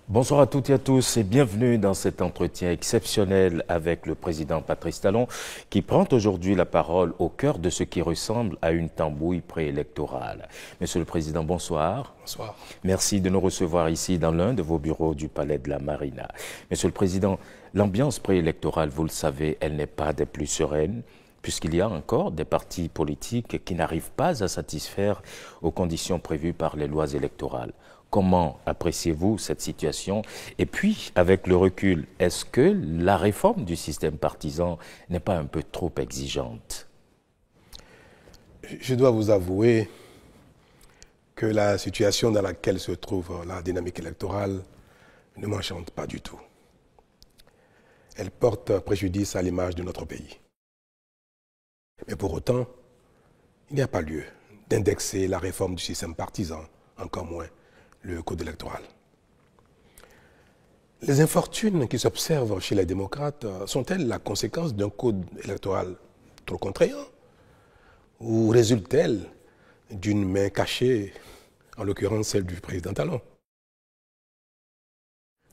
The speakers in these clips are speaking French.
Bonsoir à toutes et à tous et bienvenue dans cet entretien exceptionnel avec le président Patrice Talon qui prend aujourd'hui la parole au cœur de ce qui ressemble à une tambouille préélectorale. Monsieur le Président, bonsoir. Bonsoir. Merci de nous recevoir ici dans l'un de vos bureaux du Palais de la Marina. Monsieur le Président, l'ambiance préélectorale, vous le savez, elle n'est pas des plus sereines, puisqu'il y a encore des partis politiques qui n'arrivent pas à satisfaire aux conditions prévues par les lois électorales. Comment appréciez-vous cette situation? Et puis, avec le recul, est-ce que la réforme du système partisan n'est pas un peu trop exigeante? Je dois vous avouer que la situation dans laquelle se trouve la dynamique électorale ne m'enchante pas du tout. Elle porte préjudice à l'image de notre pays. Mais pour autant, il n'y a pas lieu d'indexer la réforme du système partisan, encore moins le code électoral. Les infortunes qui s'observent chez les démocrates sont-elles la conséquence d'un code électoral trop contraignant ou résultent-elles d'une main cachée, en l'occurrence celle du président Talon?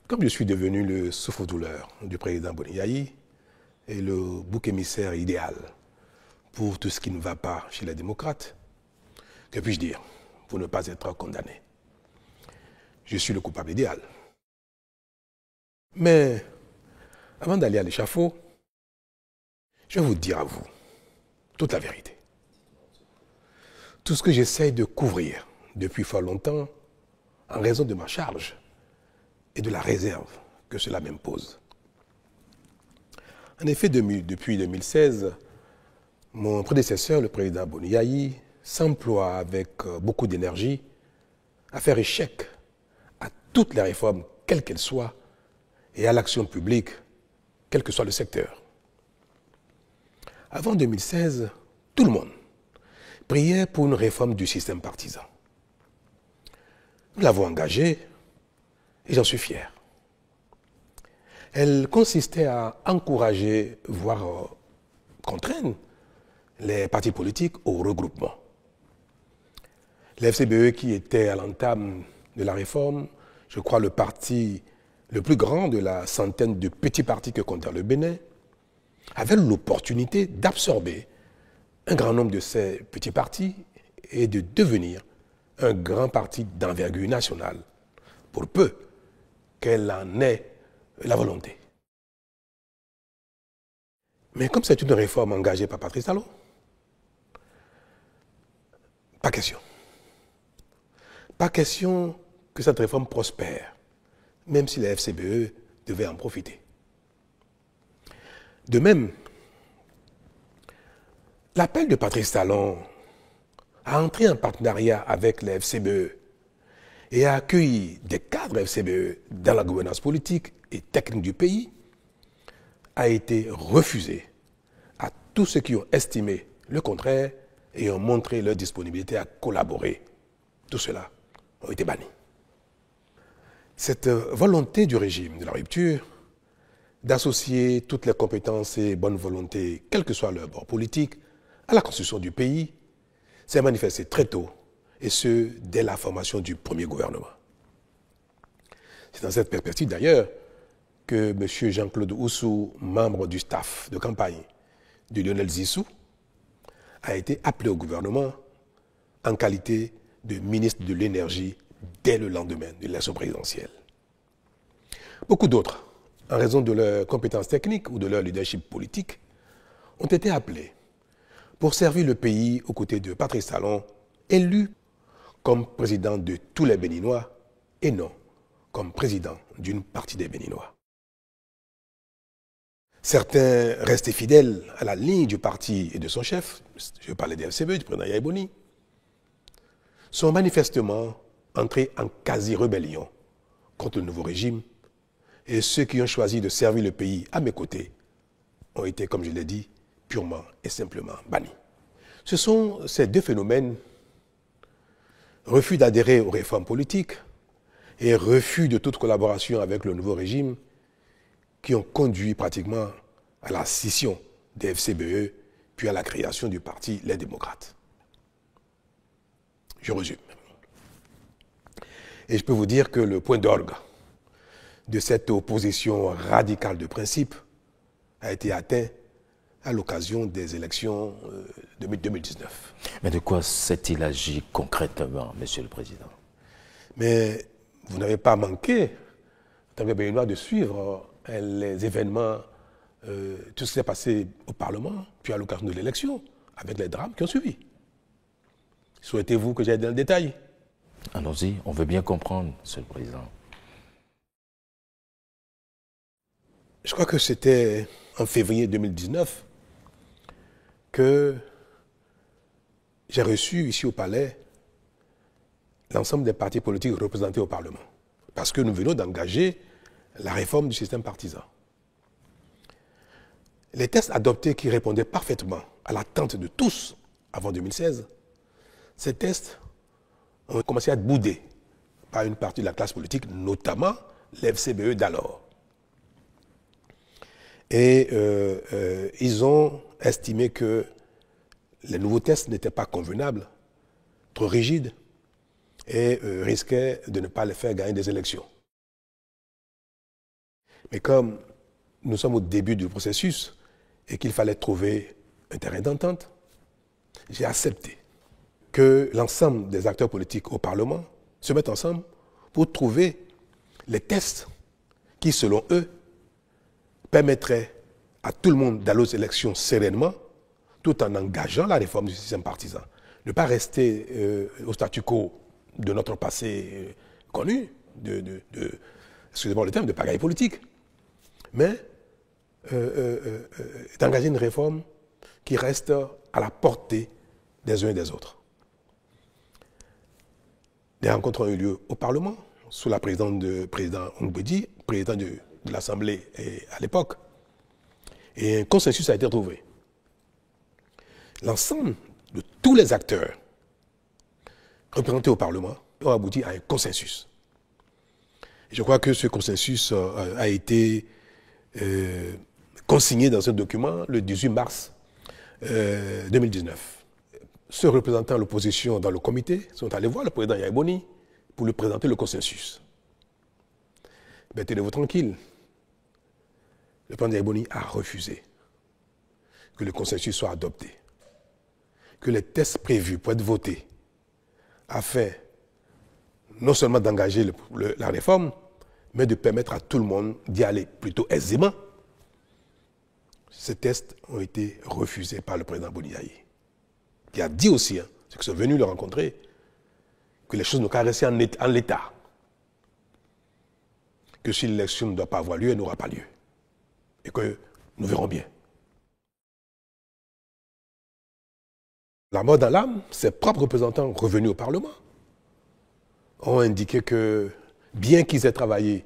Comme je suis devenu le souffre-douleur du président Boni Yayi et le bouc émissaire idéal pour tout ce qui ne va pas chez les démocrates, que puis-je dire pour ne pas être condamné? Je suis le coupable idéal. Mais avant d'aller à l'échafaud, je vais vous dire à vous toute la vérité. Tout ce que j'essaye de couvrir depuis fort longtemps, en raison de ma charge et de la réserve que cela m'impose. En effet, depuis 2016, mon prédécesseur, le président Boni Yayi, s'emploie avec beaucoup d'énergie à faire échec à toutes les réformes, quelles qu'elles soient, et à l'action publique, quel que soit le secteur. Avant 2016, tout le monde priait pour une réforme du système partisan. Nous l'avons engagée et j'en suis fier. Elle consistait à encourager, voire contraindre, les partis politiques au regroupement. L'FCBE, qui était à l'entame de la réforme, je crois le parti le plus grand de la centaine de petits partis que comptait le Bénin, avait l'opportunité d'absorber un grand nombre de ces petits partis et de devenir un grand parti d'envergure nationale, pour peu qu'elle en ait la volonté. Mais comme c'est une réforme engagée par Patrice Talon, pas question. Pas question que cette réforme prospère, même si la FCBE devait en profiter. De même, l'appel de Patrice Talon à entrer en partenariat avec la FCBE et à accueillir des cadres FCBE dans la gouvernance politique et technique du pays a été refusé à tous ceux qui ont estimé le contraire et ont montré leur disponibilité à collaborer. Tout cela ont été bannis. Cette volonté du régime de la rupture d'associer toutes les compétences et bonnes volontés, quel que soit leur bord politique, à la construction du pays, s'est manifestée très tôt, et ce, dès la formation du premier gouvernement. C'est dans cette perspective d'ailleurs que M. Jean-Claude Oussou, membre du staff de campagne de Lionel Zissou, a été appelé au gouvernement en qualité de ministre de l'énergie dès le lendemain de l'élection présidentielle. Beaucoup d'autres, en raison de leurs compétences techniques ou de leur leadership politique, ont été appelés pour servir le pays aux côtés de Patrice Talon, élu comme président de tous les Béninois et non comme président d'une partie des Béninois. Certains restés fidèles à la ligne du parti et de son chef, je parlais des FCBE, du président Yayi Boni, sont manifestement entrés en quasi-rébellion contre le nouveau régime, et ceux qui ont choisi de servir le pays à mes côtés ont été, comme je l'ai dit, purement et simplement bannis. Ce sont ces deux phénomènes, refus d'adhérer aux réformes politiques et refus de toute collaboration avec le nouveau régime qui ont conduit pratiquement à la scission des FCBE, puis à la création du parti Les Démocrates. Je résume. Et je peux vous dire que le point d'orgue de cette opposition radicale de principe a été atteint à l'occasion des élections de 2019. Mais de quoi s'est-il agi concrètement, Monsieur le Président? Mais vous n'avez pas manqué, en tant que Béninois, de suivre les événements, tout ce qui s'est passé au Parlement, puis à l'occasion de l'élection, avec les drames qui ont suivi. Souhaitez-vous que j'aille dans le détail? Allons-y, on veut bien comprendre, Monsieur le Président. Je crois que c'était en février 2019 que j'ai reçu ici au Palais l'ensemble des partis politiques représentés au Parlement. Parce que nous venons d'engager la réforme du système partisan. Les textes adoptés qui répondaient parfaitement à l'attente de tous avant 2016, ces textes ont commencé à être boudés par une partie de la classe politique, notamment l'FCBE d'alors. Et ils ont estimé que les nouveaux textes n'étaient pas convenables, trop rigides, et risquaient de ne pas les faire gagner des élections. Mais comme nous sommes au début du processus et qu'il fallait trouver un terrain d'entente, j'ai accepté que l'ensemble des acteurs politiques au Parlement se mettent ensemble pour trouver les textes qui, selon eux, permettraient à tout le monde d'aller aux élections sereinement, tout en engageant la réforme du système partisan. Ne pas rester au statu quo de notre passé connu, excusez-moi le terme, de pagaille politique, mais d'engager une réforme qui reste à la portée des uns et des autres. Des rencontres ont eu lieu au Parlement, sous la présidence de président Ongbedi, président de l'Assemblée à l'époque, et un consensus a été trouvé. L'ensemble de tous les acteurs représentés au Parlement ont abouti à un consensus. Et je crois que ce consensus a été consigné dans un document le 18 mars 2019. Ceux représentant l'opposition dans le comité sont allés voir le président Yaya Boni pour lui présenter le consensus. Mais tenez-vous tranquille. Le président Yaya Boni a refusé que le consensus soit adopté, que les tests prévus pour être votés afin non seulement d'engager la réforme, mais de permettre à tout le monde d'y aller plutôt aisément. Ces tests ont été refusés par le président Boni Yaye, qui a dit aussi, ceux qui sont venus le rencontrer, que les choses n'ont qu'à rester en l'état. Que si l'élection ne doit pas avoir lieu, elle n'aura pas lieu. Et que nous verrons bien. La mort dans l'âme, ses propres représentants revenus au Parlement ont indiqué que, bien qu'ils aient travaillé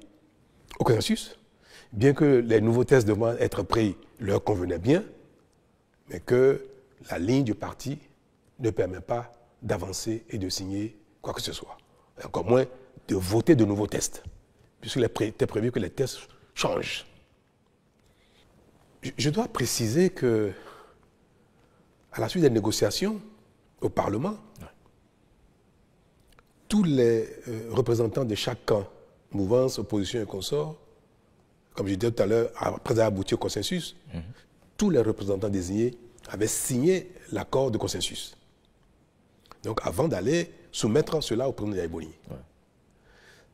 au consensus, bien que les nouveaux tests devaient être pris leur convenaient bien, mais que la ligne du parti ne permet pas d'avancer et de signer quoi que ce soit. Et encore moins de voter de nouveaux tests, puisqu'il était prévu que les tests changent. Je dois préciser que, à la suite des négociations au Parlement, tous les représentants de chaque camp, mouvance, opposition et consorts, comme je disais tout à l'heure, après avoir abouti au consensus, tous les représentants désignés avaient signé l'accord de consensus. Donc avant d'aller soumettre cela au président Yaya Boni.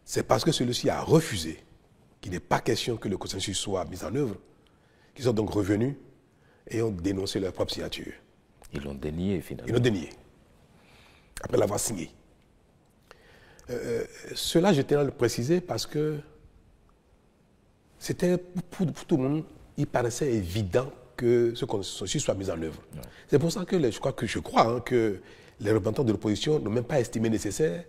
C'est parce que celui-ci a refusé qu'il n'est pas question que le consensus soit mis en œuvre, qu'ils sont donc revenus et ont dénoncé leur propre signature. Ils l'ont dénié finalement. Ils l'ont dénié, après l'avoir signé. Cela, je tiens à le préciser parce que c'était pour tout le monde, il paraissait évident que ce consensus soit mis en œuvre. Ouais. C'est pour ça que je crois que les représentants de l'opposition n'ont même pas estimé nécessaire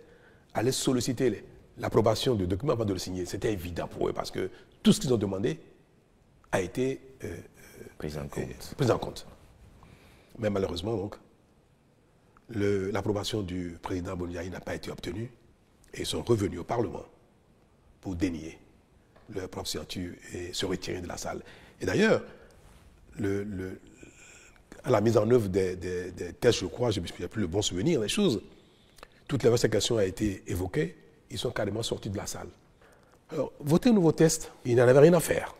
d'aller solliciter l'approbation du document avant de le signer. C'était évident pour eux parce que tout ce qu'ils ont demandé a été pris en compte. Mais malheureusement, donc, l'approbation du président Boni Yaye n'a pas été obtenue et ils sont revenus au Parlement pour dénier leur propre signature et se retirer de la salle. Et d'ailleurs, à la mise en œuvre des tests, je crois, je n'ai plus le bon souvenir des choses, toutes les fois que cette question a été évoquée, ils sont carrément sortis de la salle. Alors, voter un nouveau test, il n'en avait rien à faire.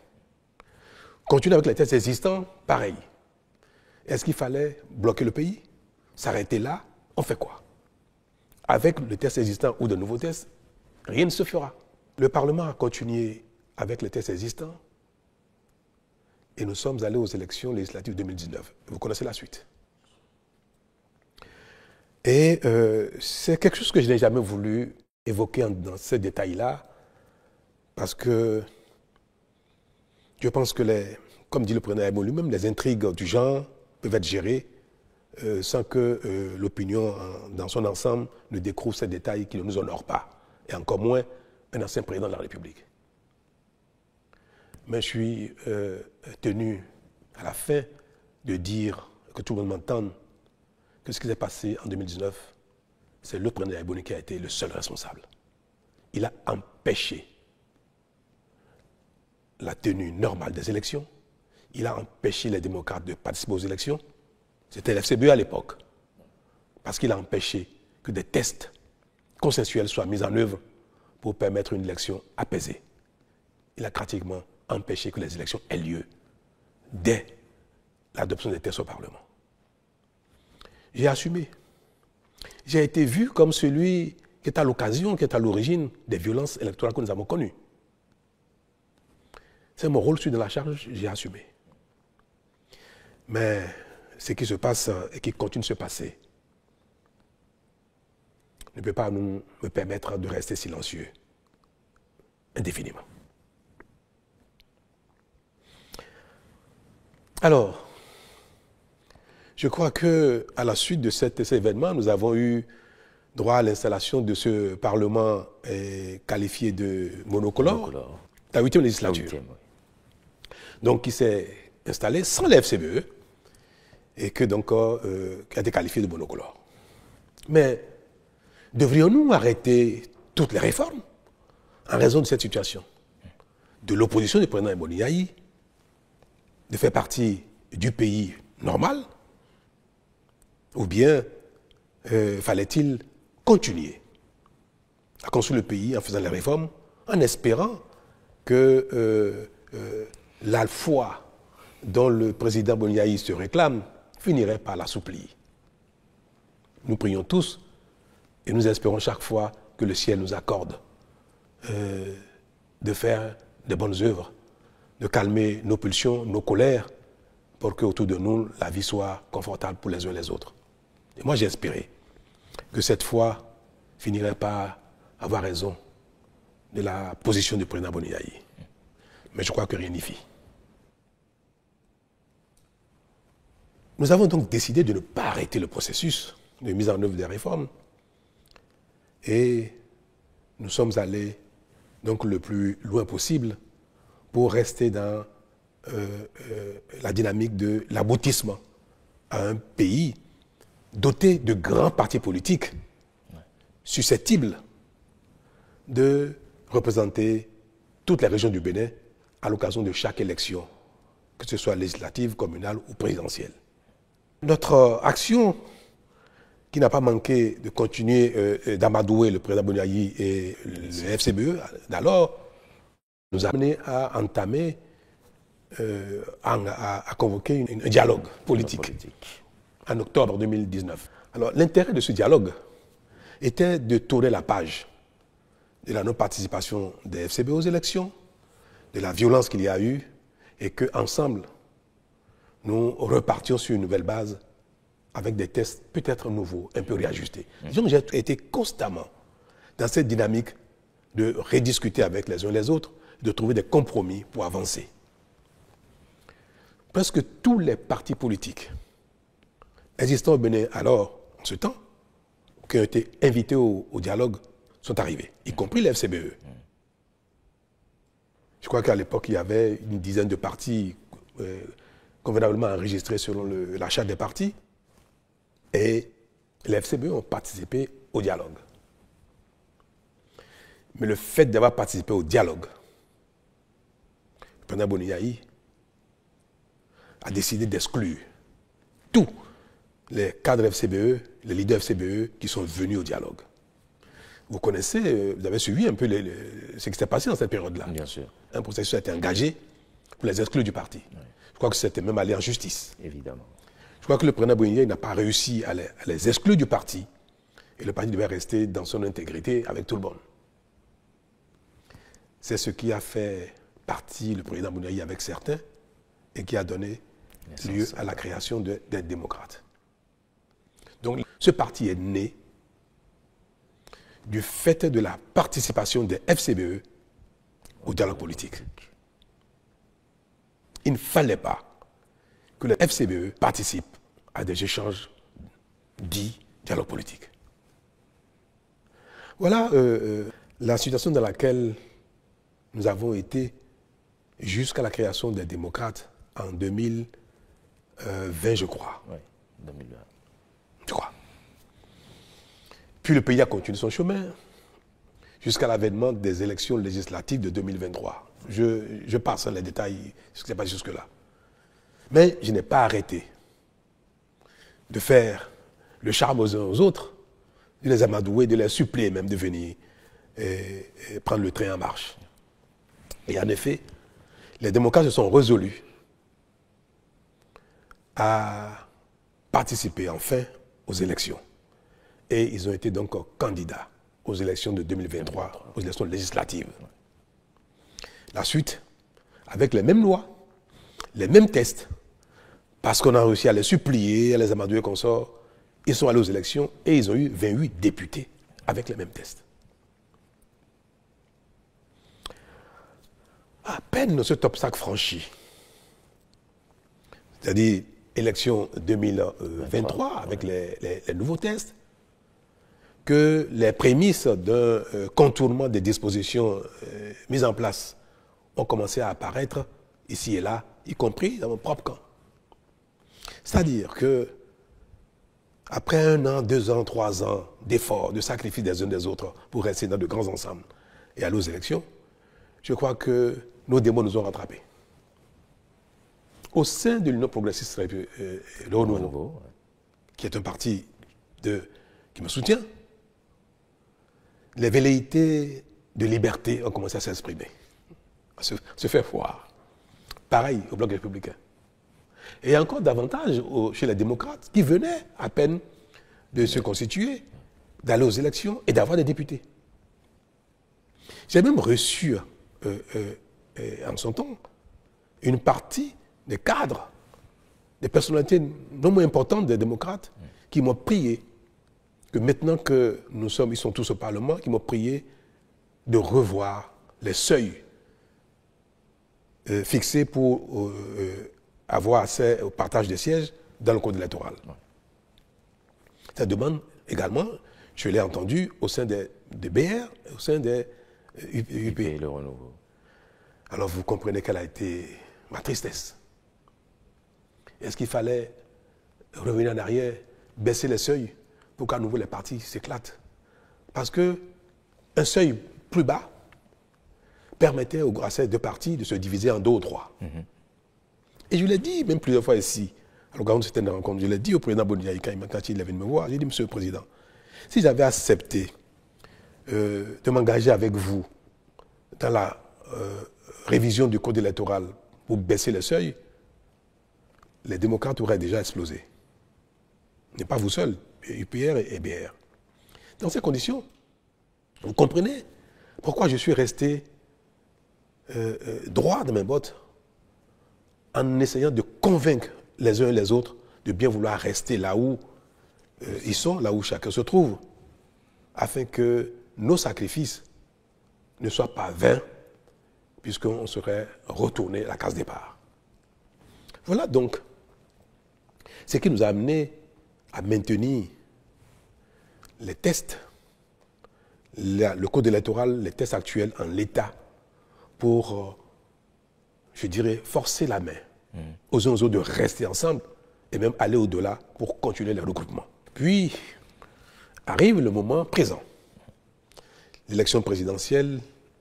Continuer avec les tests existants, pareil. Est-ce qu'il fallait bloquer le pays? S'arrêter là? On fait quoi? Avec le test existant ou de nouveaux tests, rien ne se fera. Le Parlement a continué avec les tests existants et nous sommes allés aux élections législatives 2019. Vous connaissez la suite. Et c'est quelque chose que je n'ai jamais voulu évoquer dans ces détails-là parce que je pense que, comme dit le président Aïmo lui-même, les intrigues du genre peuvent être gérées sans que l'opinion dans son ensemble ne découvre ces détails qui ne nous honorent pas, et encore moins un ancien président de la République. Mais je suis tenu à la fin de dire, que tout le monde m'entende, que ce qui s'est passé en 2019, c'est le président Aïboni qui a été le seul responsable. Il a empêché la tenue normale des élections, il a empêché les démocrates de participer aux élections. C'était l'FCBE à l'époque, parce qu'il a empêché que des tests consensuels soient mis en œuvre pour permettre une élection apaisée. Il a pratiquement empêché que les élections aient lieu dès l'adoption des tests au Parlement. J'ai assumé. J'ai été vu comme celui qui est à l'occasion, qui est à l'origine des violences électorales que nous avons connues. C'est mon rôle, je suis dans la charge, j'ai assumé. Mais ce qui se passe et qui continue de se passer ne peut pas me permettre de rester silencieux indéfiniment. Alors, je crois qu'à la suite de cet événement, nous avons eu droit à l'installation de ce Parlement qualifié de monocolore, la 8e législature. Donc, qui s'est installé sans la FCBE et qui a été qualifié de monocolore. Mais devrions-nous arrêter toutes les réformes en raison de cette situation? De l'opposition du président Aïboni Yahi, de faire partie du pays normal, ou bien fallait-il continuer à construire le pays en faisant les réformes, en espérant que la foi dont le président Boniaï se réclame finirait par l'assouplir. Nous prions tous et nous espérons chaque fois que le ciel nous accorde de faire de bonnes œuvres, de calmer nos pulsions, nos colères, pour qu'autour de nous, la vie soit confortable pour les uns et les autres. Et moi, j'ai espéré que cette foi finirait par avoir raison de la position du président Boniaï. Mais je crois que rien n'y fit. Nous avons donc décidé de ne pas arrêter le processus de mise en œuvre des réformes et nous sommes allés donc le plus loin possible pour rester dans la dynamique de l'aboutissement à un pays doté de grands partis politiques susceptibles de représenter toutes les régions du Bénin à l'occasion de chaque élection, que ce soit législative, communale ou présidentielle. Notre action, qui n'a pas manqué de continuer d'amadouer le président Boniaï et le FCBE d'alors, nous a amené à entamer, à convoquer un dialogue politique en octobre 2019. Alors l'intérêt de ce dialogue était de tourner la page de la non-participation des FCBE aux élections, de la violence qu'il y a eu, et qu'ensemble, nous repartions sur une nouvelle base avec des tests peut-être nouveaux, un peu réajustés. Disons que j'ai été constamment dans cette dynamique de rediscuter avec les uns et les autres, de trouver des compromis pour avancer. Presque tous les partis politiques existants au Bénin alors, en ce temps, qui ont été invités au dialogue, sont arrivés, y compris les FCBE. Je crois qu'à l'époque, il y avait une dizaine de partis convenablement enregistrés selon la charte des partis. Et les FCBE ont participé au dialogue. Mais le fait d'avoir participé au dialogue, le président Boni a décidé d'exclure tous les cadres FCBE, les leaders FCBE qui sont venus au dialogue. Vous connaissez, vous avez suivi un peu ce qui s'est passé dans cette période-là. Bien sûr. Un processus a été engagé pour les exclure du parti. Oui. Je crois que c'était même allé en justice. Évidemment. Je crois que le président Boni n'a pas réussi à les exclure du parti. Et le parti devait rester dans son intégrité avec tout le monde. C'est ce qui a fait partie le président Boni avec certains et qui a donné lieu à la création des démocrates. Donc ce parti est né du fait de la participation des FCBE au dialogue politique. Il ne fallait pas que les FCBE participent à des échanges dits dialogue politique. Voilà la situation dans laquelle nous avons été jusqu'à la création des démocrates en 2020, je crois. Oui, 2020. Je crois. Puis le pays a continué son chemin jusqu'à l'avènement des élections législatives de 2023. Je passe les détails, ce qui s'est passé jusque-là. Mais je n'ai pas arrêté de faire le charme aux uns aux autres, de les amadouer, de les supplier même de venir et prendre le train en marche. Et en effet, les démocrates se sont résolus à participer enfin aux élections. Et ils ont été donc candidats aux élections de 2023, aux élections législatives. La suite, avec les mêmes lois, les mêmes tests, parce qu'on a réussi à les supplier, à les amadouer comme ça, ils sont allés aux élections et ils ont eu 28 députés avec les mêmes tests. À peine cet obstacle franchi, c'est-à-dire élection 2023 avec les nouveaux tests, que les prémices d'un contournement des dispositions mises en place ont commencé à apparaître ici et là, y compris dans mon propre camp. C'est-à-dire que après 1 an, 2 ans, 3 ans d'efforts, de sacrifices des uns des autres pour rester dans de grands ensembles et aller aux élections, je crois que nos démons nous ont rattrapés. Au sein de l'Union progressiste le Renouveau, qui est un parti qui me soutient, les velléités de liberté ont commencé à s'exprimer, à se faire voir. Pareil au Bloc républicain. Et encore davantage chez les démocrates qui venaient à peine de se constituer, d'aller aux élections et d'avoir des députés. J'ai même reçu en son temps une partie des cadres, des personnalités non moins importantes des démocrates qui m'ont prié, que maintenant que ils sont tous au Parlement, qui m'ont prié de revoir les seuils fixés pour avoir accès au partage des sièges dans le code électoral. Cette demande, également, je l'ai entendue au sein des BR, au sein des UP. Le Renouveau. Alors vous comprenez quelle a été ma tristesse. Est-ce qu'il fallait revenir en arrière, baisser les seuils pour qu'à nouveau les partis s'éclatent? Parce qu'un seuil plus bas permettait à ces deux partis de se diviser en 2 ou 3. Et je l'ai dit même plusieurs fois ici, à l'occasion de certaines rencontres, je l'ai dit au président Boni quand il est venu me voir, j'ai dit, Monsieur le Président, si j'avais accepté de m'engager avec vous dans la révision du code électoral pour baisser les seuils, les démocrates auraient déjà explosé. Mais pas vous seul, UPR et BR. Dans ces conditions, vous comprenez pourquoi je suis resté droit de mes bottes en essayant de convaincre les uns et les autres de bien vouloir rester là où ils sont, là où chacun se trouve, afin que nos sacrifices ne soient pas vains, puisqu'on serait retourné à la case départ. Voilà donc ce qui nous a amené à maintenir les tests, le code électoral, les tests actuels en l'état pour, je dirais, forcer la main aux uns aux autres de rester ensemble et même aller au-delà pour continuer les regroupements. Puis arrive le moment présent. l'élection présidentielle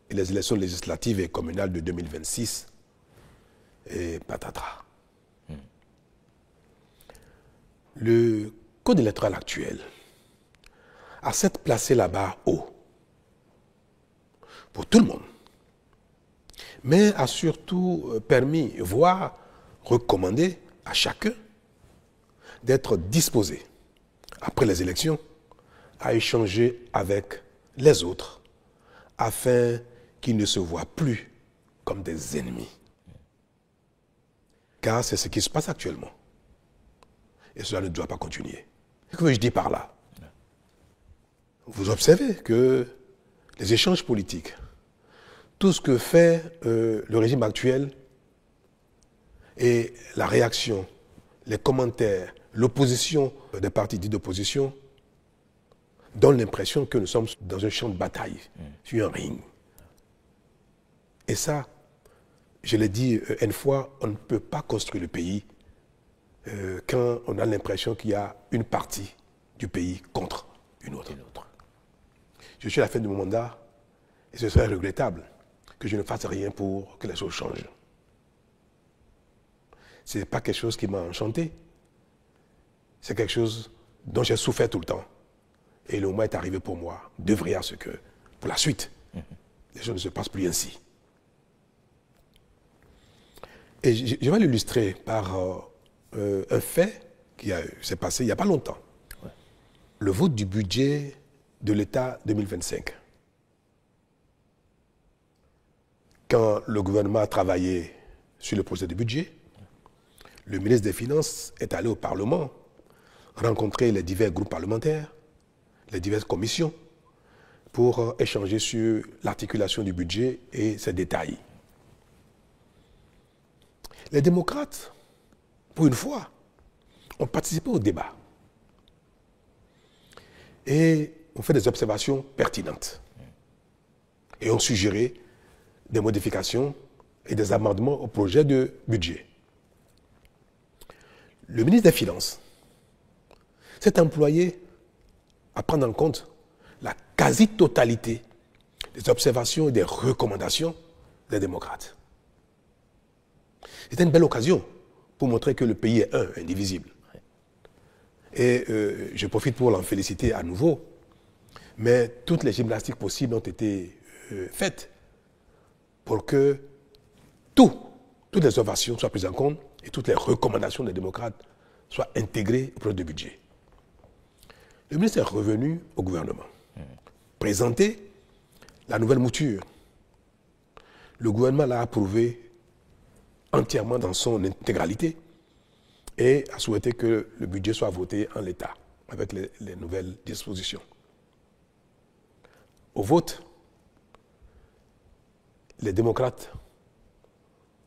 et les élections législatives et communales de 2026 et patatras. Le code électoral actuel a certes placé la barre haut pour tout le monde, mais a surtout permis, voire recommandé à chacun d'être disposé, après les élections, à échanger avec les autres afin qu'ils ne se voient plus comme des ennemis. Car c'est ce qui se passe actuellement. Et cela ne doit pas continuer. Que veux-je dire par là? Vous observez que les échanges politiques, tout ce que fait le régime actuel et la réaction, les commentaires, l'opposition des partis dits d'opposition donnent l'impression que nous sommes dans un champ de bataille, sur un ring. Et ça, je l'ai dit une fois, on ne peut pas construire le pays quand on a l'impression qu'il y a une partie du pays contre une autre. Je suis à la fin de mon mandat et ce serait regrettable que je ne fasse rien pour que les choses changent. Ce n'est pas quelque chose qui m'a enchanté. C'est quelque chose dont j'ai souffert tout le temps. Et le moment est arrivé pour moi d'œuvrer à ce que, pour la suite, les choses ne se passent plus ainsi. Et je vais l'illustrer par un fait qui s'est passé il n'y a pas longtemps. Ouais. Le vote du budget de l'État 2025. Quand le gouvernement a travaillé sur le projet de budget, le ministre des Finances est allé au Parlement rencontrer les divers groupes parlementaires, les diverses commissions, pour échanger sur l'articulation du budget et ses détails. Les démocrates, pour une fois, ont participé au débat et ont fait des observations pertinentes et ont suggéré des modifications et des amendements au projet de budget. Le ministre des Finances s'est employé à prendre en compte la quasi-totalité des observations et des recommandations des démocrates. C'était une belle occasion pour montrer que le pays est un, indivisible. Et je profite pour l'en féliciter à nouveau, mais toutes les gymnastiques possibles ont été faites pour que toutes les ovations soient prises en compte et toutes les recommandations des démocrates soient intégrées au projet de budget. Le ministre est revenu au gouvernement, présenter la nouvelle mouture. Le gouvernement l'a approuvé entièrement dans son intégralité et a souhaité que le budget soit voté en l'état avec les nouvelles dispositions. Au vote, les démocrates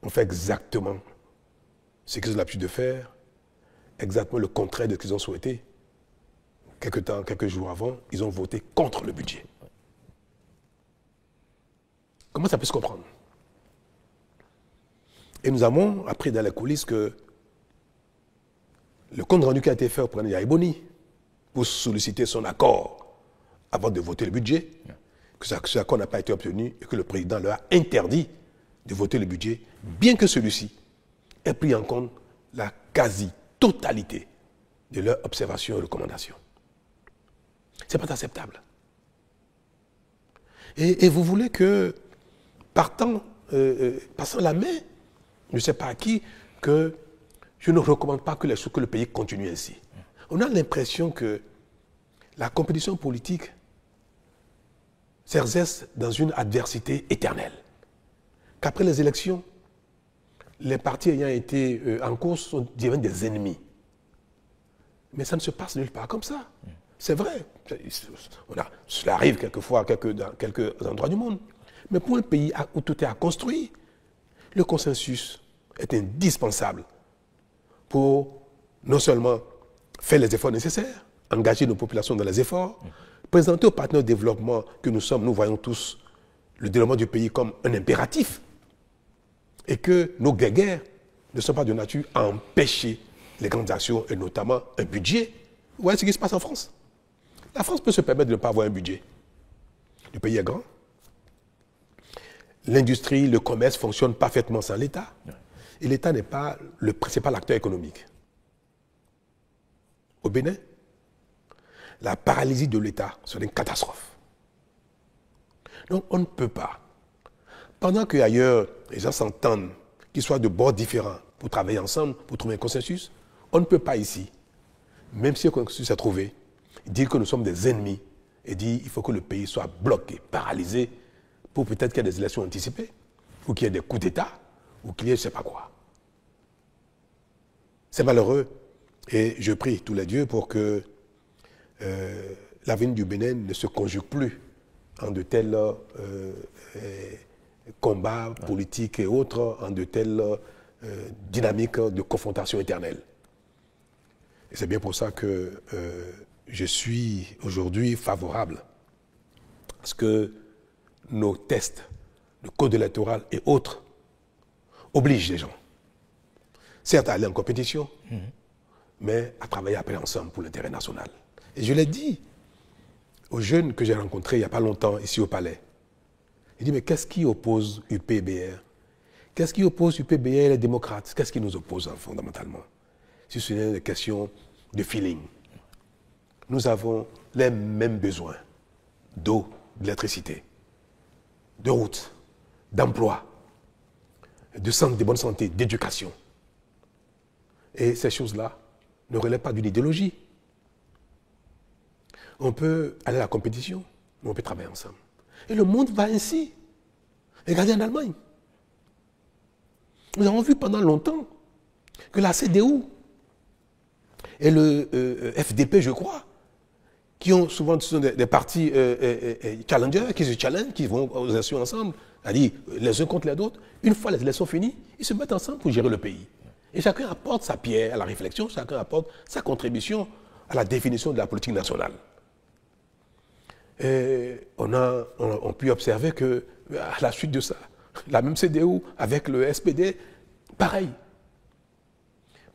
ont fait exactement ce qu'ils ont l'habitude de faire, exactement le contraire de ce qu'ils ont souhaité. Quelques jours avant, ils ont voté contre le budget. Comment ça peut se comprendre? Et nous avons appris dans les coulisses que le compte rendu qui a été fait au président Yahya Boni pour solliciter son accord avant de voter le budget, que cet accord n'a pas été obtenu et que le président leur a interdit de voter le budget, bien que celui-ci ait pris en compte la quasi-totalité de leurs observations et recommandations. Ce n'est pas acceptable. Et vous voulez que, passant la main, je ne sais pas à qui, que je ne recommande pas que le pays continue ainsi. On a l'impression que la compétition politique s'exerce dans une adversité éternelle. Qu'après les élections, les partis ayant été en course deviennent des ennemis. Mais ça ne se passe nulle part comme ça. C'est vrai. Cela arrive quelquefois dans quelques endroits du monde. Mais pour un pays où tout est à construire, le consensus est indispensable pour non seulement faire les efforts nécessaires, engager nos populations dans les efforts, présenter aux partenaires de développement que nous sommes, nous voyons tous le développement du pays comme un impératif et que nos guerres ne sont pas de nature à empêcher les grandes actions et notamment un budget. Vous voyez ce qui se passe en France? La France peut se permettre de ne pas avoir un budget. Le pays est grand. L'industrie, le commerce fonctionnent parfaitement sans l'État. Et l'État n'est pas le principal acteur économique. Au Bénin, la paralysie de l'État serait une catastrophe. Donc on ne peut pas. Pendant qu'ailleurs, les gens s'entendent, qu'ils soient de bords différents, pour travailler ensemble, pour trouver un consensus, on ne peut pas ici, même si un consensus est trouvé, dire que nous sommes des ennemis et dire qu'il faut que le pays soit bloqué, paralysé, pour peut-être qu'il y ait des élections anticipées, ou qu'il y ait des coups d'État, ou qu'il y ait je ne sais pas quoi. C'est malheureux. Et je prie tous les dieux pour que l'avenir du Bénin ne se conjugue plus en de tels combats politiques et autres, en de telles dynamiques de confrontation éternelle. Et c'est bien pour ça que je suis aujourd'hui favorable à ce que nos tests, le code électoral et autres, obligent les gens, certes à aller en compétition, mais à travailler après ensemble pour l'intérêt national. Et je l'ai dit aux jeunes que j'ai rencontrés il n'y a pas longtemps ici au Palais. Il dit, mais qu'est-ce qui oppose UP-BR? Qu'est-ce qui oppose UP-BR et les démocrates? Qu'est-ce qui nous oppose fondamentalement? Si ce n'est une question de feeling. Nous avons les mêmes besoins d'eau, d'électricité, de routes, d'emploi, de bonne santé, d'éducation. Et ces choses-là ne relèvent pas d'une idéologie. On peut aller à la compétition, mais on peut travailler ensemble. Et le monde va ainsi. Regardez en Allemagne. Nous avons vu pendant longtemps que la CDU et le FDP, je crois, qui ont souvent des partis challengers, qui se challengent, qui vont aux élections ensemble, c'est-à-dire les uns contre les autres, une fois les élections finies, ils se mettent ensemble pour gérer le pays. Et chacun apporte sa pierre à la réflexion, chacun apporte sa contribution à la définition de la politique nationale. Et on peut observer que, à la suite de ça, la même CDU avec le SPD, pareil.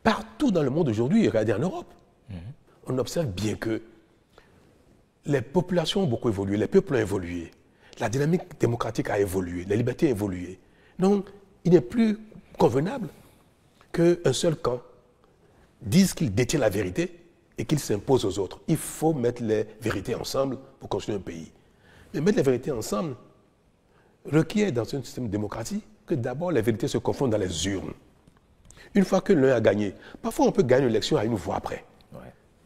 Partout dans le monde aujourd'hui, regardez en Europe, on observe bien que les populations ont beaucoup évolué, les peuples ont évolué, la dynamique démocratique a évolué, les libertés ont évolué. Donc, il n'est plus convenable qu'un seul camp dise qu'il détient la vérité et qu'il s'impose aux autres. Il faut mettre les vérités ensemble pour construire un pays. Mais mettre les vérités ensemble requiert dans un système démocratique que d'abord les vérités se confondent dans les urnes. Une fois que l'un a gagné, parfois on peut gagner une élection à une voix après.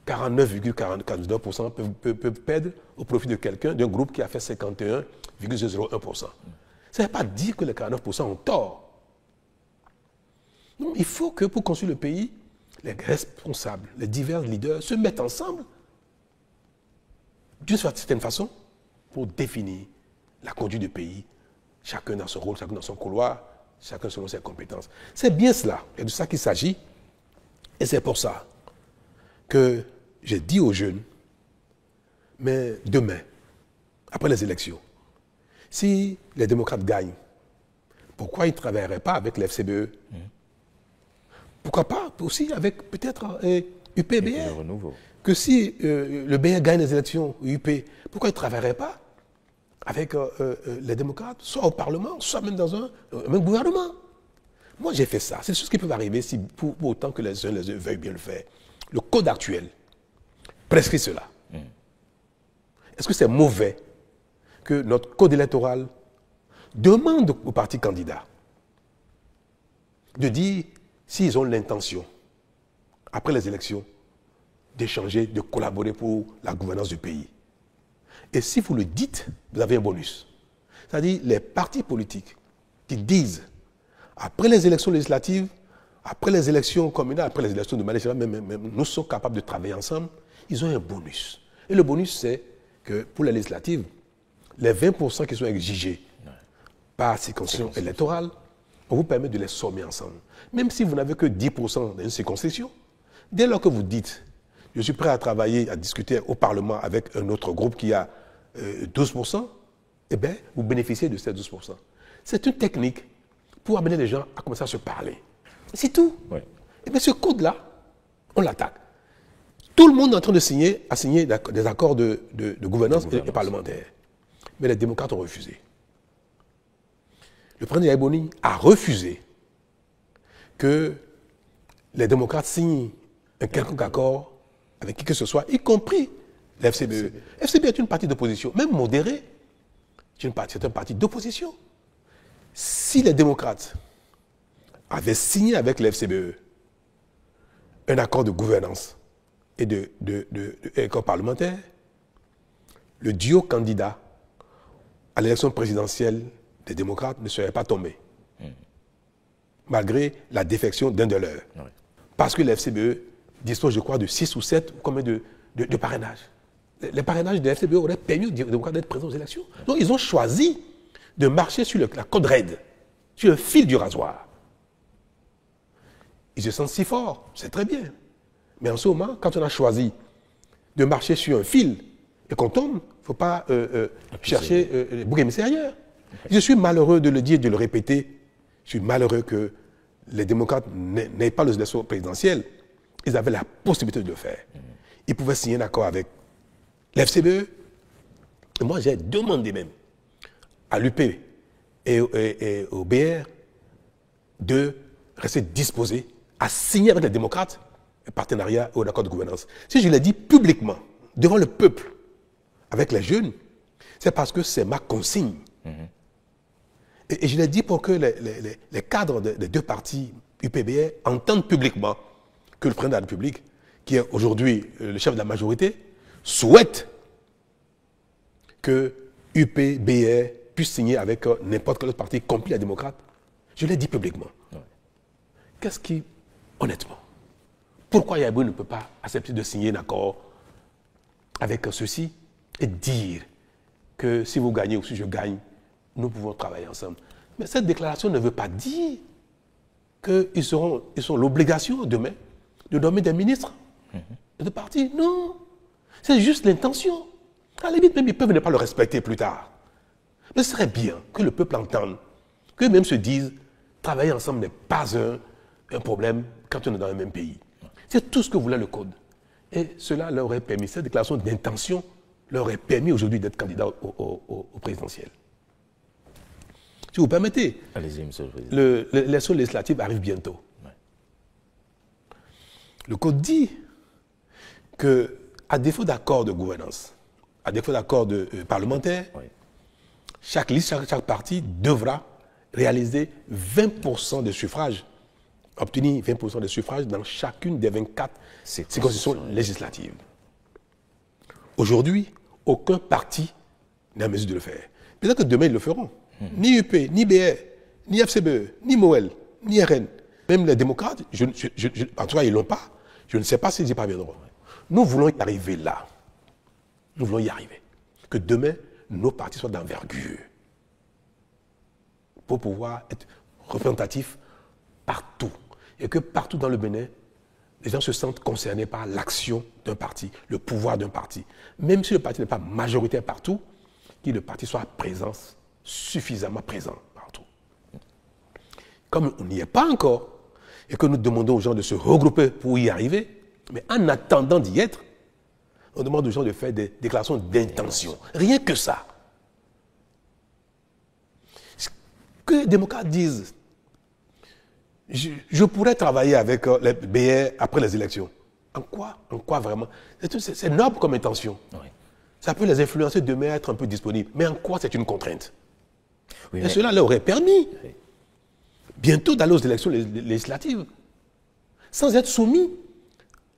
49,49% peuvent perdre au profit de quelqu'un, d'un groupe qui a fait 51,01%. Ça ne veut pas dire que les 49% ont tort. Non, il faut que pour construire le pays, les responsables, les divers leaders se mettent ensemble d'une certaine façon pour définir la conduite du pays, chacun dans son rôle, chacun dans son couloir, chacun selon ses compétences. C'est bien cela, et de ça qu'il s'agit. Et c'est pour ça que j'ai dit aux jeunes, mais demain, après les élections, si les démocrates gagnent, pourquoi ils ne travailleraient pas avec l'FCBE? Pourquoi pas aussi avec peut-être UP-BR? Que si le BR gagne les élections, UP, pourquoi ils ne travailleraient pas avec les démocrates, soit au Parlement, soit même dans un même gouvernement? Moi, j'ai fait ça. C'est des choses qui peuvent arriver si, pour autant que les uns veuillent bien le faire. Le code actuel prescrit cela. Est-ce que c'est mauvais que notre code électoral demande aux partis candidats de dire s'ils ont l'intention, après les élections, d'échanger, de collaborer pour la gouvernance du pays? Et si vous le dites, vous avez un bonus. C'est-à-dire les partis politiques qui disent, après les élections législatives, après les élections communales, après les élections de manière générale, même nous sommes capables de travailler ensemble, ils ont un bonus. Et le bonus, c'est que pour les législatives, les 20% qui sont exigés par circonscription électorale, on vous permet de les sommer ensemble. Même si vous n'avez que 10% dans une circonscription, dès lors que vous dites, je suis prêt à travailler, à discuter au Parlement avec un autre groupe qui a 12%, eh bien, vous bénéficiez de ces 12%. C'est une technique pour amener les gens à commencer à se parler. C'est tout. Oui. Et bien ce code-là, on l'attaque. Tout le monde est en train de signer des accords de gouvernance et parlementaire. Mais les démocrates ont refusé. Le président Yaïboni a refusé que les démocrates signent un quelconque accord avec qui que ce soit, y compris la FCBE. La FCBE est une partie d'opposition, même modérée. C'est un parti d'opposition. Si les démocrates avaient signé avec la FCBE un accord de gouvernance et accord parlementaire, le duo candidat à l'élection présidentielle des démocrates ne serait pas tombé. Malgré la défection d'un de leurs. Oui. Parce que la FCBE dispose, je crois, de 6 ou 7 combien de parrainages. Les parrainages de la FCBE auraient permis aux démocrates d'être présents aux élections. Donc ils ont choisi de marcher sur la corde raide, sur le fil du rasoir. Ils se sentent si forts, c'est très bien. Mais en ce moment, quand on a choisi de marcher sur un fil et qu'on tombe, il ne faut pas chercher les boucs émissaires ailleurs. Je suis malheureux de le dire et de le répéter. Je suis malheureux que les démocrates n'aient pas l'élection présidentielle. Ils avaient la possibilité de le faire. Ils pouvaient signer un accord avec l'FCBE. Et moi, j'ai demandé même à l'UP et au BR de rester disposés à signer avec les démocrates un partenariat ou un accord de gouvernance. Si je l'ai dit publiquement, devant le peuple, avec les jeunes, c'est parce que c'est ma consigne. Et je l'ai dit pour que les cadres des deux partis UPBR entendent publiquement que le président de la République, qui est aujourd'hui le chef de la majorité, souhaite que UPBR puisse signer avec n'importe quel autre parti, compris les démocrates. Je l'ai dit publiquement. Ouais. Qu'est-ce qui, honnêtement, pourquoi Yaïboni ne peut pas accepter de signer un accord avec ceux-ci et dire que si vous gagnez ou si je gagne, nous pouvons travailler ensemble. Mais cette déclaration ne veut pas dire qu'ils ont l'obligation demain de nommer des ministres de partis. Non. C'est juste l'intention. À la limite, même ils peuvent ne pas le respecter plus tard. Mais ce serait bien que le peuple entende, qu'eux-mêmes se disent travailler ensemble n'est pas un problème quand on est dans le même pays. C'est tout ce que voulait le Code. Et cela leur aurait permis, cette déclaration d'intention leur aurait permis aujourd'hui d'être candidat au présidentiel. Si vous permettez, allez-y, monsieur le président. L'élection législative arrive bientôt. Ouais. Le Code dit qu'à défaut d'accord de gouvernance, à défaut d'accord parlementaire, ouais, chaque liste, chaque parti devra réaliser 20% de suffrages, obtenir 20% de suffrages dans chacune des 24 circonscriptions législatives. Aujourd'hui, aucun parti n'est en mesure de le faire. Peut-être que demain, ils le feront. Ni UP, ni BR, ni FCBE, ni MOEL, ni RN, même les démocrates, en tout cas, ils ne l'ont pas. Je ne sais pas s'ils y parviendront. Nous voulons y arriver là. Nous voulons y arriver. Que demain, nos partis soient d'envergure pour pouvoir être représentatifs partout. Et que partout dans le Bénin, les gens se sentent concernés par l'action d'un parti, le pouvoir d'un parti. Même si le parti n'est pas majoritaire partout, que le parti soit à présence, suffisamment présent partout. Comme on n'y est pas encore, et que nous demandons aux gens de se regrouper pour y arriver, mais en attendant d'y être, on demande aux gens de faire des déclarations d'intention. Rien que ça. Que les démocrates disent, je pourrais travailler avec les BR après les élections. En quoi? En quoi vraiment? C'est noble comme intention. Oui. Ça peut les influencer demain à être un peu disponibles. Mais en quoi c'est une contrainte? Oui, et cela leur aurait permis bientôt d'aller aux élections législatives sans être soumis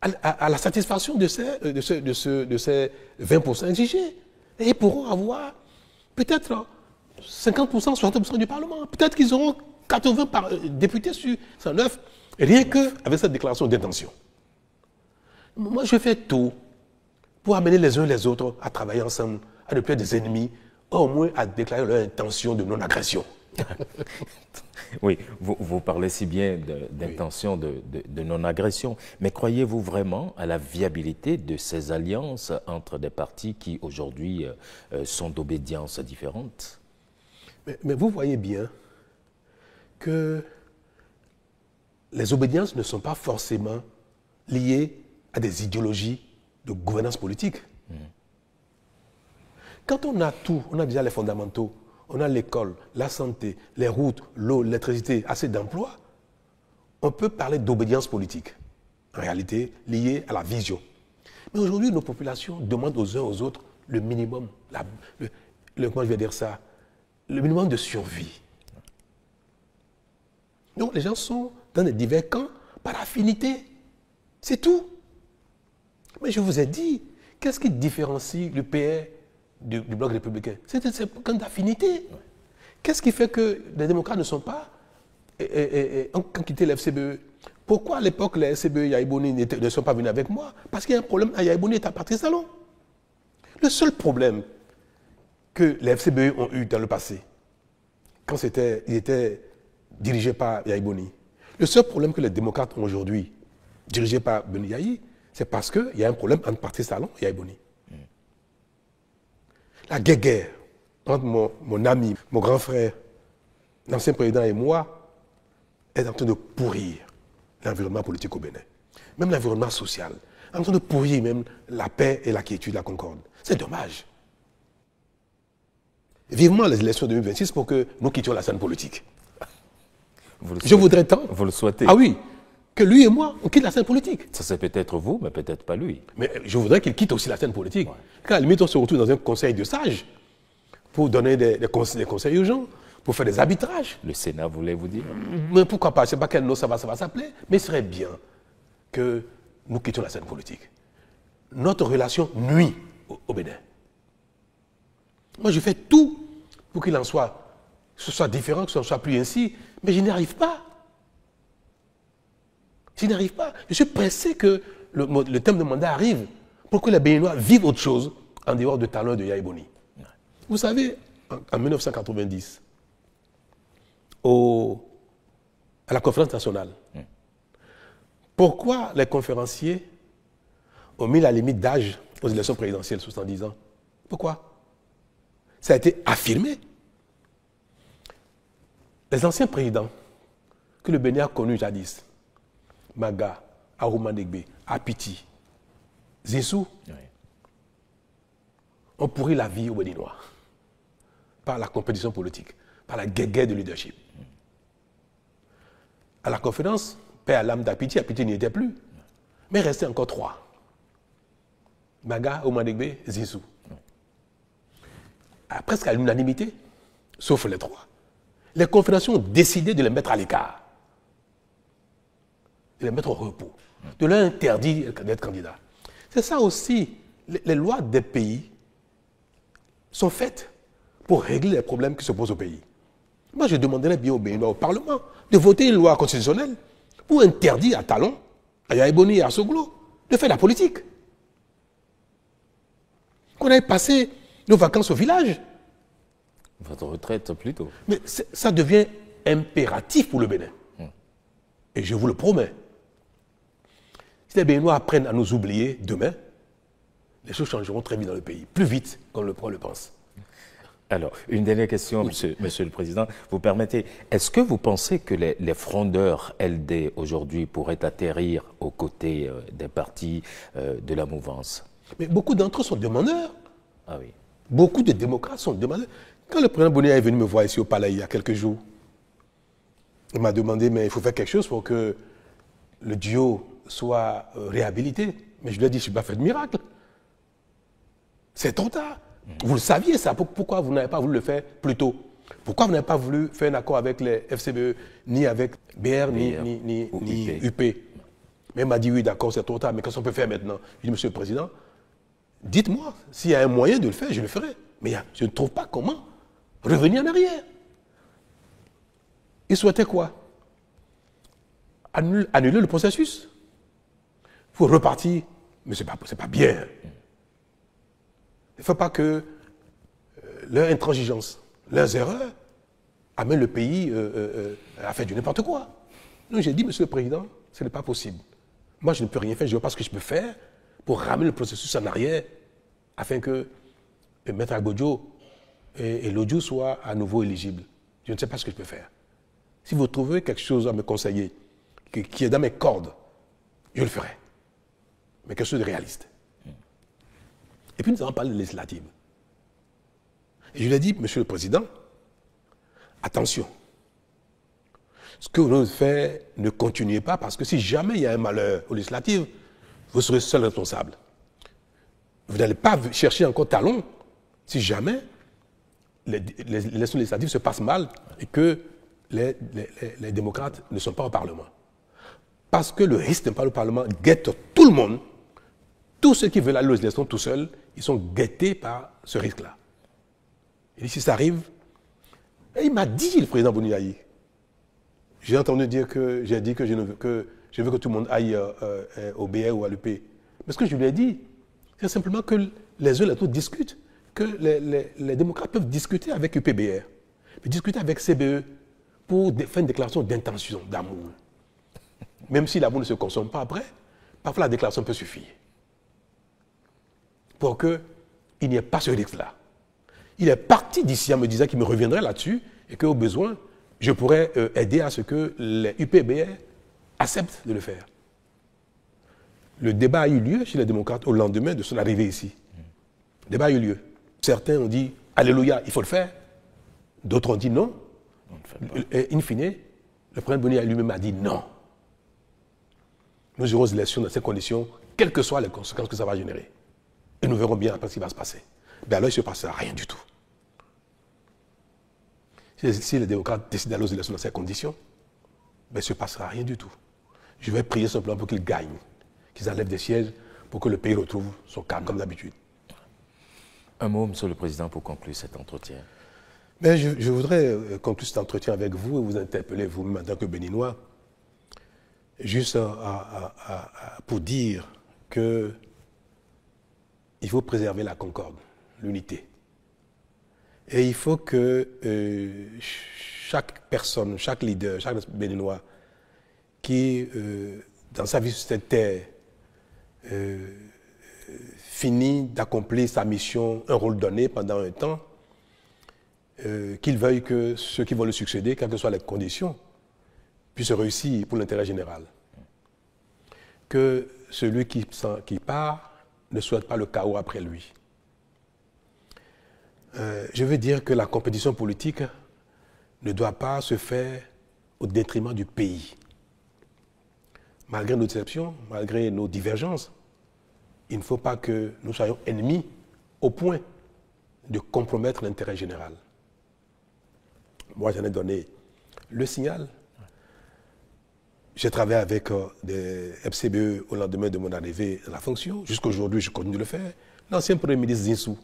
à la satisfaction de ces 20% exigés. Et ils pourront avoir peut-être 50%, 60% du Parlement. Peut-être qu'ils auront 80 députés sur 109, rien qu'avec cette déclaration d'intention. Moi, je fais tout pour amener les uns les autres à travailler ensemble, à ne plus être des ennemis, au moins à déclarer leur intention de non-agression. Oui, vous parlez si bien d'intention de non-agression, mais croyez-vous vraiment à la viabilité de ces alliances entre des partis qui aujourd'hui sont d'obédiences différentes? Mais vous voyez bien que les obédiences ne sont pas forcément liées à des idéologies de gouvernance politique. Quand on a tout, on a déjà les fondamentaux, on a l'école, la santé, les routes, l'eau, l'électricité, assez d'emplois, on peut parler d'obédience politique, en réalité liée à la vision. Mais aujourd'hui, nos populations demandent aux uns aux autres le minimum, comment je vais dire ça, le minimum de survie. Donc les gens sont dans des divers camps par affinité. C'est tout. Mais je vous ai dit, qu'est-ce qui différencie le PR du bloc républicain? C'est un camp d'affinité. Qu'est-ce qui fait que les démocrates ne sont pas ont quitté l'FCBE? Pourquoi à l'époque les FCBE et Yaïbouni ne sont pas venus avec moi? Parce qu'il y a un problème à Yaïbouni et à Patrice Talon. Le seul problème que les FCBE ont eu dans le passé, quand ils étaient dirigés par Yaïbouni, le seul problème que les démocrates ont aujourd'hui, dirigés par Beni Yahi, c'est parce qu'il y a un problème entre Patrice Talon et Yaïbouni. La guerre entre mon ami, mon grand frère, l'ancien président et moi, est en train de pourrir l'environnement politique au Bénin. Même l'environnement social. En train de pourrir même la paix et la quiétude, la concorde. C'est dommage. Vivement les élections de 2026 pour que nous quittions la scène politique. Je voudrais tant. Vous le souhaitez? Ah oui, que lui et moi, on quitte la scène politique. Ça c'est peut-être vous, mais peut-être pas lui. Mais je voudrais qu'il quitte aussi la scène politique. Quand à la limite, on se retrouve dans un conseil de sages pour donner des conseils aux gens, pour faire des arbitrages. Le Sénat voulait vous dire? Mais pourquoi pas? Je ne sais pas quel nom ça va s'appeler, mais il serait bien que nous quittions la scène politique. Notre relation nuit au Bénin. Moi, je fais tout pour qu'il en soit, que ce soit différent, que ce soit plus ainsi, mais je n'y arrive pas. Je n'y arrive pas. Je suis pressé que le terme de mandat arrive pour que les Béninois vivent autre chose en dehors de Talon et de Yaïbouni. Vous savez, en 1990, à la conférence nationale, pourquoi les conférenciers ont mis la limite d'âge aux élections présidentielles, 70 ans? Pourquoi? Ça a été affirmé. Les anciens présidents que le Bénin a connus jadis, Maga, Arouma Negbe, Apiti, Zissou, ont pourri la vie aux Béninois par la compétition politique, par la guerre de leadership. À la conférence, paix à l'âme d'Apiti, Apiti n'y était plus, mais il restait encore 3. Maga, Arouma Negbe, Zissou. Presque à l'unanimité, sauf les 3. Les confédérations ont décidé de les mettre à l'écart, de les mettre au repos, de leur interdire d'être candidats. C'est ça aussi, les lois des pays sont faites pour régler les problèmes qui se posent au pays. Moi, je demanderais bien au Béninois, au Parlement, de voter une loi constitutionnelle pour interdire à Talon, à Yaïbouni et à Soglo de faire la politique. Qu'on aille passer nos vacances au village. Votre retraite plutôt. Mais ça devient impératif pour le Bénin. Et je vous le promets. Si les Béninois apprennent à nous oublier demain, les choses changeront très vite dans le pays. Plus vite qu'on le pense. Alors, une dernière question, monsieur le Président. Vous permettez, est-ce que vous pensez que les frondeurs LD aujourd'hui pourraient atterrir aux côtés des partis de la mouvance? Mais beaucoup d'entre eux sont demandeurs. Ah oui. Beaucoup de démocrates sont demandeurs. Quand le président Boni est venu me voir ici au palais il y a quelques jours, il m'a demandé, mais il faut faire quelque chose pour que le duo soit réhabilité. Mais je lui ai dit, je ne suis pas fait de miracle. C'est trop tard. Vous le saviez ça. Pourquoi vous n'avez pas voulu le faire plus tôt? Pourquoi vous n'avez pas voulu faire un accord avec les FCBE, ni avec BR, ni UP? Mais il m'a dit, oui, d'accord, c'est trop tard, mais qu'est-ce qu'on peut faire maintenant? Je dis, monsieur le Président, dites-moi, s'il y a un moyen de le faire, je le ferai. Mais je ne trouve pas comment revenir en arrière. Il souhaitait quoi? Annuler le processus. Il faut repartir. Mais ce n'est pas bien. Il ne faut pas que leur intransigeance, leurs erreurs amènent le pays à faire du n'importe quoi. Donc j'ai dit, monsieur le Président, ce n'est pas possible. Moi, je ne peux rien faire, je ne vois pas ce que je peux faire pour ramener le processus en arrière afin que Maître Agbodjo et l'Odjo soient à nouveau éligibles. Je ne sais pas ce que je peux faire. Si vous trouvez quelque chose à me conseiller qui est dans mes cordes, je le ferai. Mais quelque chose de réaliste. Et puis nous allons parler de législative. Et je lui ai dit, Monsieur le Président, attention. Ce que vous avez fait, ne continuez pas, parce que si jamais il y a un malheur aux législatives, vous serez seul responsable. Vous n'allez pas chercher encore talon si jamais les élections législatives se passent mal et que les démocrates ne sont pas au Parlement. Parce que le risque de ne pas au Parlement guette tout le monde. Tous ceux qui veulent aller aux élections tout seuls, ils sont guettés par ce risque-là. Et si ça arrive, et il m'a dit, le président Bouniaï, j'ai entendu dire que j'ai dit que je veux que tout le monde aille au BR ou à l'UP. Mais ce que je lui ai dit, c'est simplement que les uns et les autres discutent, que les démocrates peuvent discuter avec UPBR, mais discuter avec CBE pour faire une déclaration d'intention, d'amour. Même si l'amour ne se consomme pas après, parfois la déclaration peut suffire. Pour qu'il n'y ait pas ce risque-là. Il est parti d'ici en me disant qu'il me reviendrait là-dessus et qu'au besoin, je pourrais aider à ce que les UPBR acceptent de le faire. Le débat a eu lieu chez les démocrates au lendemain de son arrivée ici. Le débat a eu lieu. Certains ont dit « Alléluia, il faut le faire ». D'autres ont dit non. Et in fine, le président Bouniaï lui-même a dit non. Nous aurons des élections dans ces conditions, quelles que soient les conséquences que ça va générer. Et nous verrons bien après ce qui va se passer. Ben alors il ne se passera rien du tout. Si les démocrates décident d'aller aux élections dans ces conditions, ben, il ne se passera rien du tout. Je vais prier simplement pour qu'ils gagnent, qu'ils enlèvent des sièges pour que le pays retrouve son calme comme d'habitude. Un mot, Monsieur le Président, pour conclure cet entretien. Mais je voudrais conclure cet entretien avec vous et vous interpeller vous-même en tant que Béninois, juste pour dire qu'il faut préserver la concorde, l'unité. Et il faut que chaque personne, chaque leader, chaque Béninois qui, dans sa vie sur cette terre, finit d'accomplir sa mission, un rôle donné pendant un temps, qu'il veuille que ceux qui vont le succéder, quelles que soient les conditions, puissent réussir pour l'intérêt général. Que celui qui part ne souhaite pas le chaos après lui. Je veux dire que la compétition politique ne doit pas se faire au détriment du pays. Malgré nos déceptions, malgré nos divergences, il ne faut pas que nous soyons ennemis au point de compromettre l'intérêt général. Moi, j'en ai donné le signal. J'ai travaillé avec des FCBE au lendemain de mon arrivée à la fonction. Jusqu'à aujourd'hui, je continue de le faire. L'ancien Premier ministre Zinsou,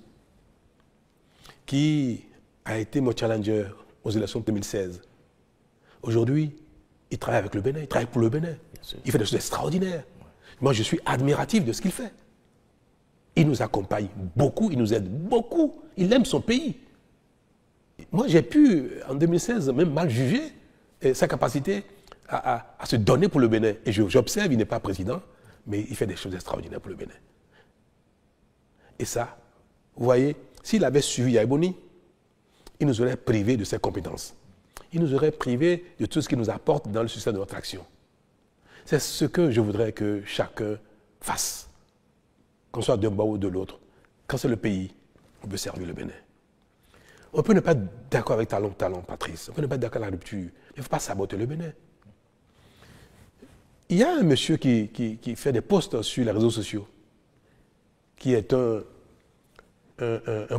qui a été mon challenger aux élections de 2016. Aujourd'hui, il travaille avec le Bénin, il travaille pour le Bénin. Il fait des choses extraordinaires. Moi, je suis admiratif de ce qu'il fait. Il nous accompagne beaucoup, il nous aide beaucoup. Il aime son pays. Moi, j'ai pu, en 2016, même mal juger sa capacité à se donner pour le Bénin. Et j'observe, il n'est pas président, mais il fait des choses extraordinaires pour le Bénin. Et ça, vous voyez, s'il avait suivi Yaya Boni, il nous aurait privés de ses compétences. Il nous aurait privés de tout ce qui nous apporte dans le succès de notre action. C'est ce que je voudrais que chacun fasse. Qu'on soit d'un bord ou de l'autre. Quand c'est le pays, on peut servir le Bénin. On peut ne pas être d'accord avec Talon, Patrice. On peut ne pas être d'accord avec la rupture. Il ne faut pas saboter le Bénin. Il y a un monsieur qui fait des posts sur les réseaux sociaux, qui est un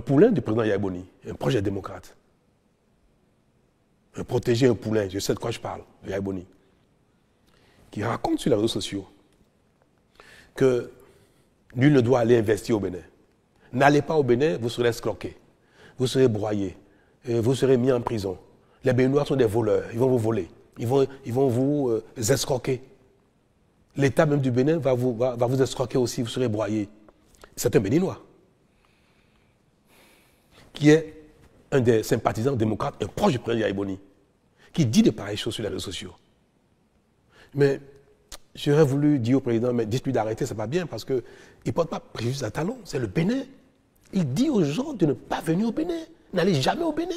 poulain du président Yaya Boni, un projet démocrate. Un protégé, un poulain, je sais de quoi je parle, Yaya Boni, qui raconte sur les réseaux sociaux que nul ne doit aller investir au Bénin. N'allez pas au Bénin, vous serez escroqué, vous serez broyé, vous serez mis en prison. Les Béninois sont des voleurs, ils vont vous voler, ils vont vous escroquer. L'État même du Bénin va vous escroquer aussi, vous serez broyé. C'est un Béninois qui est un des sympathisants démocrates, un proche du président Yaya Boni, qui dit de pareilles choses sur les réseaux sociaux. Mais j'aurais voulu dire au président, mais dites-lui d'arrêter, c'est pas bien, parce qu'il ne porte pas préjudice à Talon, c'est le Bénin. Il dit aux gens de ne pas venir au Bénin, n'allez jamais au Bénin.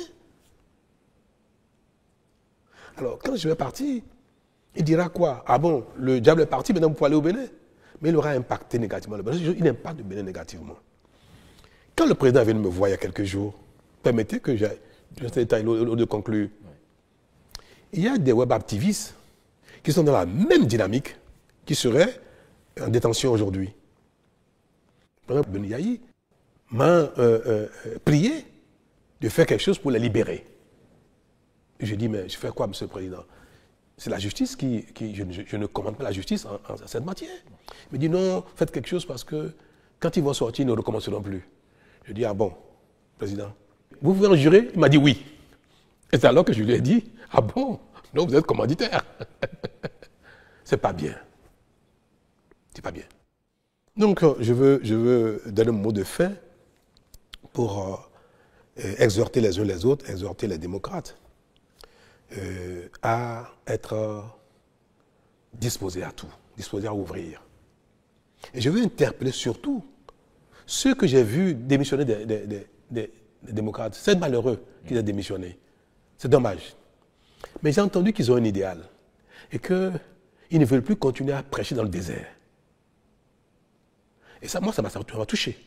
Alors, quand je vais partir, il dira quoi? Ah bon, le diable est parti, maintenant vous pouvez aller au Bénin. Mais il aura impacté négativement le Bénin. Il impacte le Bénin négativement. Quand le président est venu me voir il y a quelques jours, Permettez que j'aille dans ce détail de conclure. Il y a des web activistes qui sont dans la même dynamique, qui seraient en détention aujourd'hui. Par exemple, Boni Yayi m'a prié de faire quelque chose pour les libérer. Je dis, mais je fais quoi, Monsieur le Président? C'est la justice je ne commande pas la justice en cette matière. Il me dit, non, faites quelque chose parce que quand ils vont sortir, ils ne recommenceront plus. Je dis, ah bon, Président, vous pouvez en jurer? Il m'a dit oui. Et c'est alors que je lui ai dit, ah bon, donc vous êtes commanditaire. C'est pas bien. C'est pas bien. Donc, je veux donner un mot de fin pour exhorter les uns les autres, exhorter les démocrates à être disposés à tout, disposés à ouvrir. Et je veux interpeller surtout ceux que j'ai vus démissionner des démocrates. C'est malheureux qu'ils aient démissionné. C'est dommage. Mais j'ai entendu qu'ils ont un idéal et qu'ils ne veulent plus continuer à prêcher dans le désert. Et ça, moi, ça m'a touché.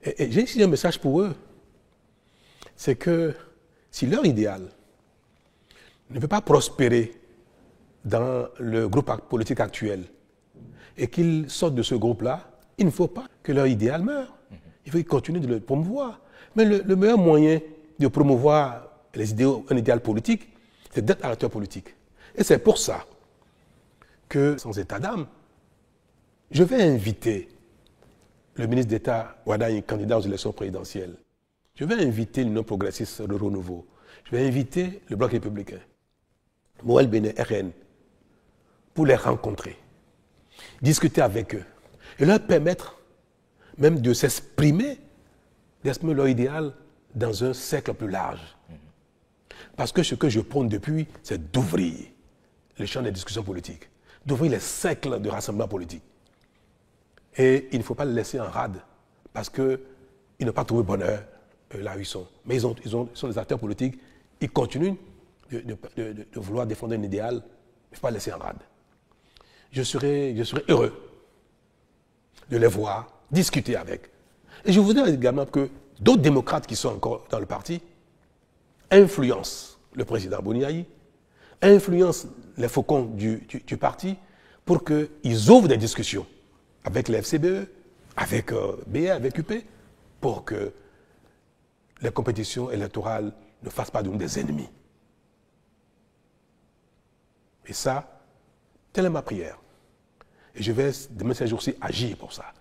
Et j'ai ici un message pour eux. C'est que si leur idéal ne peut pas prospérer dans le groupe politique actuel et qu'ils sortent de ce groupe-là, il ne faut pas que leur idéal meure. Il faut qu'ils continuent de le promouvoir. Mais le meilleur moyen de promouvoir un idéal politique, c'est d'être acteur politique. Et c'est pour ça que, sans état d'âme, je vais inviter le ministre d'État Wadaye, candidat aux élections présidentielles. Je vais inviter l'Union progressiste de Renouveau. Je vais inviter le Bloc républicain, Moël Béné, RN, pour les rencontrer, discuter avec eux et leur permettre même de s'exprimer leur idéal dans un cercle plus large. Parce que ce que je prône depuis, c'est d'ouvrir le champ des discussions politiques, d'ouvrir les cercles de rassemblement politique. Et il ne faut pas les laisser en rade, parce qu'ils n'ont pas trouvé bonheur là où ils sont. Mais ils sont des acteurs politiques, ils continuent de vouloir défendre un idéal, il ne faut pas les laisser en rade. Je serai heureux de les voir, discuter avec. Et je voudrais également que d'autres démocrates qui sont encore dans le parti influencent le président Boni Yayi, influencent les faucons du parti pour qu'ils ouvrent des discussions avec les FCBE, avec BA, avec UP, pour que les compétitions électorales ne fassent pas de nous des ennemis. Et ça, telle est ma prière. Et je vais, demain ces jours-ci, agir pour ça.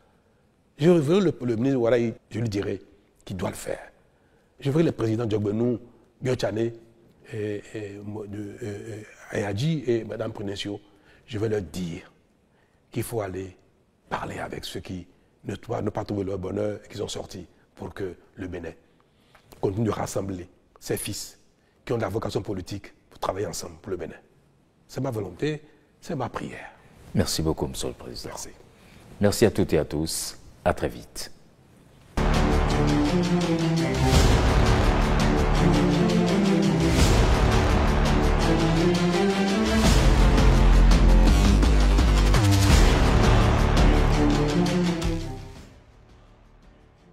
Je veux le ministre Wadaye, je lui dirai qu'il doit le faire. Je veux le président Djogbenou, Biochane, Ayadji et Mme Prudencio, je vais leur dire qu'il faut aller parler avec ceux qui ne pas trouver leur bonheur et qui sont sortis pour que le Bénin continue de rassembler ses fils qui ont de la vocation politique pour travailler ensemble pour le Bénin. C'est ma volonté, c'est ma prière. Merci beaucoup, Monsieur le Président. Merci. Merci à toutes et à tous. À très vite.